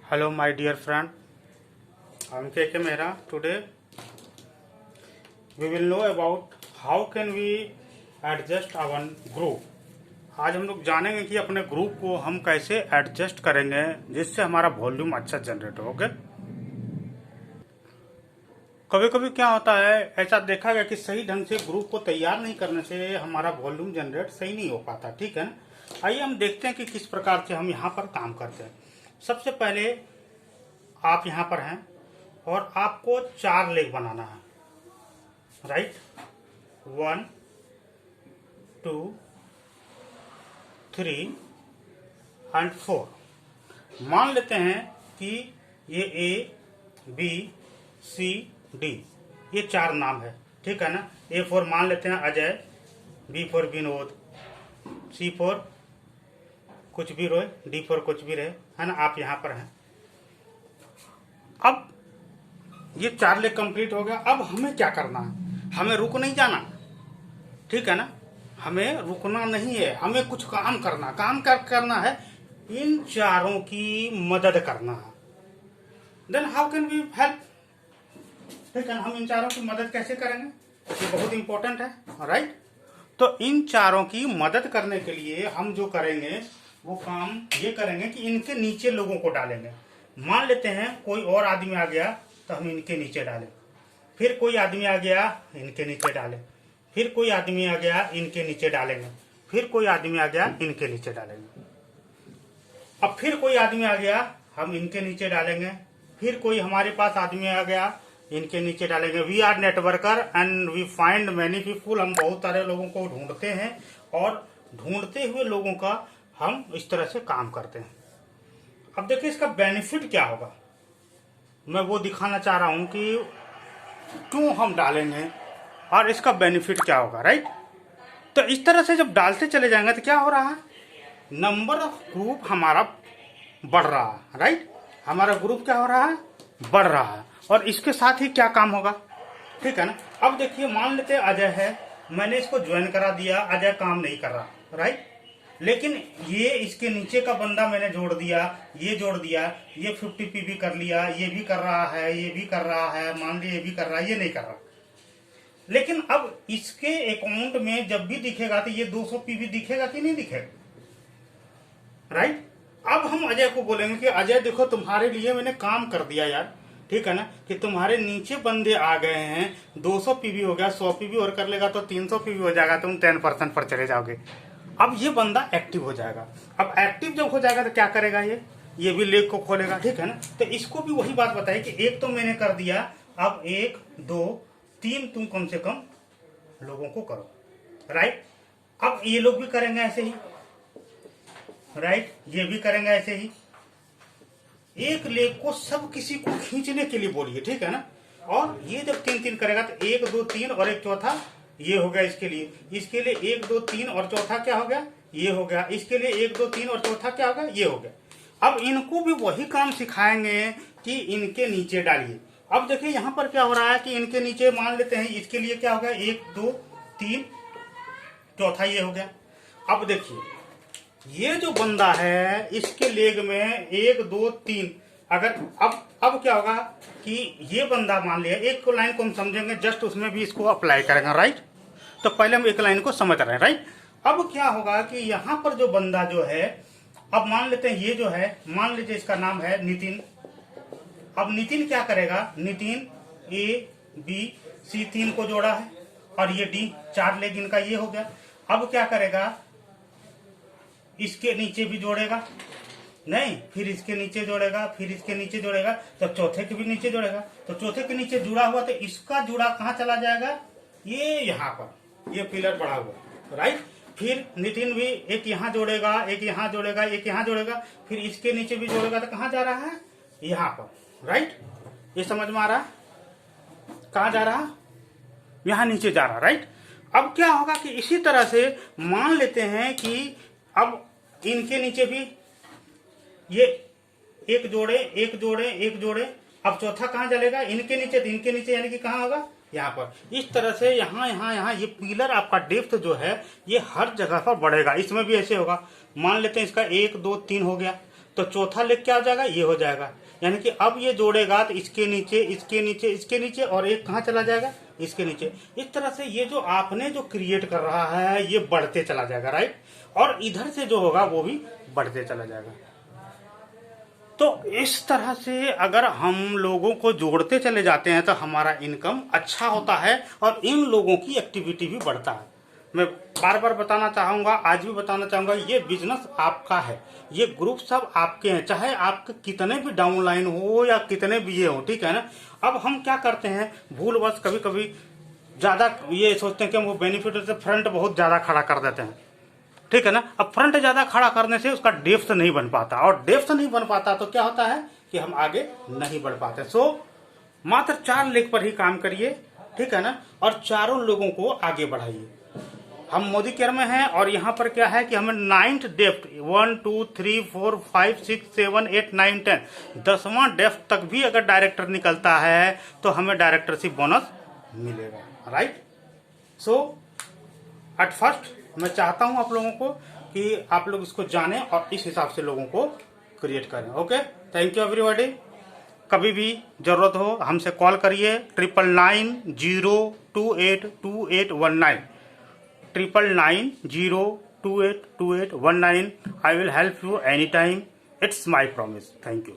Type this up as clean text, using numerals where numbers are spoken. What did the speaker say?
Hello my dear friend, I am KK Mehra. Today we will know about how can we adjust our group. आज हम लोग जानेंगे कि अपने group को हम कैसे एडजस्ट करेंगे जिससे हमारा वॉल्यूम अच्छा जनरेट हो। ओके, कभी कभी क्या होता है, ऐसा देखा गया कि सही ढंग से ग्रुप को तैयार नहीं करने से हमारा वॉल्यूम जनरेट सही नहीं हो पाता। ठीक है ना। आइए हम देखते हैं कि किस प्रकार से हम यहाँ पर काम करते हैं। सबसे पहले आप यहाँ पर हैं और आपको 4 लेग बनाना है, राइट। 1 2 3 एंड 4। मान लेते हैं कि ये A B C D ये 4 नाम है। ठीक है ना। A फॉर मान लेते हैं Ajay, B for Vinod, C for कुछ भी रहे, D फॉर कुछ भी रहे, है ना। आप यहाँ पर हैं। अब ये 4 लेग कंप्लीट हो गया। अब हमें क्या करना है, हमें रुक नहीं जाना। ठीक है ना, हमें रुकना नहीं है, हमें कुछ काम करना। काम क्या करना है, इन 4 की मदद करना है। Then how can we help. ठीक है ना, हम इन 4 की मदद कैसे करेंगे, ये बहुत इंपॉर्टेंट है, राइट। तो इन 4 की मदद करने के लिए हम जो करेंगे वो काम ये करेंगे कि इनके नीचे लोगों को डालेंगे। मान लेते हैं कोई और आदमी आ गया तो हम इनके नीचे डालें, फिर कोई आदमी आ गया इनके नीचे डालें, फिर कोई आदमी आ गया इनके नीचे डालेंगे, फिर कोई आदमी आ गया इनके नीचे डालेंगे। अब फिर कोई आदमी आ गया हम इनके नीचे डालेंगे, फिर कोई हमारे पास आदमी आ गया इनके नीचे डालेंगे। We are networker and we find many people. हम बहुत सारे लोगों को ढूंढते हैं और ढूंढते हुए लोगों का हम इस तरह से काम करते हैं। अब देखिए इसका बेनिफिट क्या होगा, मैं वो दिखाना चाह रहा हूं कि क्यों हम डालेंगे और इसका बेनिफिट क्या होगा, राइट। तो इस तरह से जब डालते चले जाएंगे तो क्या हो रहा है, नंबर ऑफ ग्रुप हमारा बढ़ रहा है, राइट। हमारा ग्रुप क्या हो रहा है, बढ़ रहा है। और इसके साथ ही क्या काम होगा, ठीक है ना। अब देखिए मान लेते अजय है, मैंने इसको ज्वाइन करा दिया, अजय काम नहीं कर रहा, राइट। लेकिन ये इसके नीचे का बंदा मैंने जोड़ दिया, ये जोड़ दिया, ये 50 पीवी कर लिया, ये भी कर रहा है, ये भी कर रहा है, मान लीजिए ये भी कर रहा है, ये नहीं कर रहा। लेकिन अब इसके अकाउंट में जब भी दिखेगा तो ये 200 पीवी दिखेगा कि नहीं दिखेगा, राइट। अब हम अजय को बोलेंगे कि अजय देखो तुम्हारे लिए मैंने काम कर दिया यार, ठीक है ना, कि तुम्हारे नीचे बंदे आ गए हैं, 200 पीवी हो गया, 100 पीवी और कर लेगा तो 300 पीवी हो जाएगा, तुम 10% पर चले जाओगे। अब ये बंदा एक्टिव हो जाएगा। अब एक्टिव जब हो जाएगा तो क्या करेगा, ये भी लेग को खोलेगा, ठीक है ना। तो इसको भी वही बात बताई कि एक तो मैंने कर दिया, अब 1 2 3 तुम कम से कम लोगों को करो, राइट। अब ये लोग भी करेंगे ऐसे ही, राइट, ये भी करेंगे ऐसे ही। एक लेग को सब किसी को खींचने के लिए बोलिए, ठीक है ना। और ये जब 3 करेगा तो 1 2 3 और एक चौथा ये हो गया इसके लिए। इसके लिए 1 2 3 और चौथा क्या हो गया, ये हो गया। इसके लिए 1 2 3 और चौथा क्या हो गया, ये हो गया। अब इनको भी वही काम सिखाएंगे कि इनके नीचे डालिए। अब देखिए यहाँ पर क्या हो रहा है कि इनके नीचे मान लेते हैं, इसके लिए क्या हो गया, 1 2 3 चौथा ये हो गया। अब देखिए ये जो बंदा है इसके लेग में 1 2 3, अगर अब क्या होगा कि ये बंदा मान लिया, एक लाइन को हम समझेंगे, जस्ट उसमें भी इसको अप्लाई करेंगे, राइट। तो पहले हम एक लाइन को समझ रहे हैं, राइट। अब क्या होगा कि यहाँ पर जो बंदा जो है, अब मान लेते हैं ये जो है, मान लीजिए इसका नाम है नितिन। अब नितिन क्या करेगा, नितिन A B C 3 को जोड़ा है और ये D 4 लेग इनका ये हो गया। अब क्या करेगा, इसके नीचे भी जोड़ेगा, नहीं, फिर इसके नीचे जोड़ेगा, फिर इसके नीचे जोड़ेगा, तो चौथे के भी नीचे जोड़ेगा। तो चौथे के नीचे जुड़ा हुआ तो इसका जुड़ा कहाँ चला जाएगा, ये यहाँ पर, ये पिलर बढ़ा हुआ, राइट। फिर नितिन भी एक यहाँ जोड़ेगा, एक यहाँ जोड़ेगा, एक यहाँ जोड़ेगा, फिर इसके नीचे भी जोड़ेगा, तो कहाँ जा रहा है, यहाँ पर, राइट। ये समझ में आ रहा, कहाँ जा रहा, यहाँ नीचे जा रहा, राइट। अब क्या होगा कि इसी तरह से मान लेते हैं कि अब इनके नीचे भी ये एक जोड़े, एक जोड़े, एक जोड़े। अब चौथा कहाँ चलेगा, इनके नीचे, तो इनके नीचे यानी कि कहाँ होगा, यहाँ पर। इस तरह से यहाँ यहाँ यहाँ ये पिलर आपका डेप्थ जो है ये हर जगह पर बढ़ेगा। इसमें भी ऐसे होगा, मान लेते हैं इसका 1 2 3 हो गया, तो चौथा लेग क्या हो जाएगा, ये हो जाएगा। यानी कि अब ये जोड़ेगा तो इसके नीचे, इसके नीचे, इसके नीचे, और एक कहाँ चला जाएगा, इसके नीचे। इस तरह से ये जो आपने जो क्रिएट कर रहा है ये बढ़ते चला जाएगा, राइट। और इधर से जो होगा वो भी बढ़ते चला जाएगा। तो इस तरह से अगर हम लोगों को जोड़ते चले जाते हैं तो हमारा इनकम अच्छा होता है और इन लोगों की एक्टिविटी भी बढ़ता है। मैं बार बार बताना चाहूँगा, आज भी बताना चाहूँगा, ये बिजनेस आपका है, ये ग्रुप सब आपके हैं, चाहे आपके कितने भी डाउनलाइन हो या कितने भी ये हो, ठीक है ना। अब हम क्या करते हैं, भूलवश कभी कभी ज़्यादा ये सोचते हैं कि हम वो बेनिफिट से फ्रंट बहुत ज़्यादा खड़ा कर देते हैं, ठीक है ना। अब फ्रंट ज्यादा खड़ा करने से उसका डेप्थ नहीं बन पाता, और डेप्थ नहीं बन पाता तो क्या होता है कि हम आगे नहीं बढ़ पाते। सो मात्र 4 लेग पर ही काम करिए, ठीक है ना, और चारों लोगों को आगे बढ़ाइए। हम मोदी केयर में हैं और यहाँ पर क्या है कि हमें 9th डेप्थ 1 2 3 4 5 6 7 8 9 10 10वां डेप्थ तक भी अगर डायरेक्टर निकलता है तो हमें डायरेक्टरशिप बोनस मिलेगा, राइट। सो एट फर्स्ट मैं चाहता हूं आप लोगों को कि आप लोग इसको जानें और इस हिसाब से लोगों को क्रिएट करें। Okay, thank you everybody. कभी भी जरूरत हो हमसे कॉल करिए 9990282819 9990282819। I will help you any time, it's my promise. Thank you.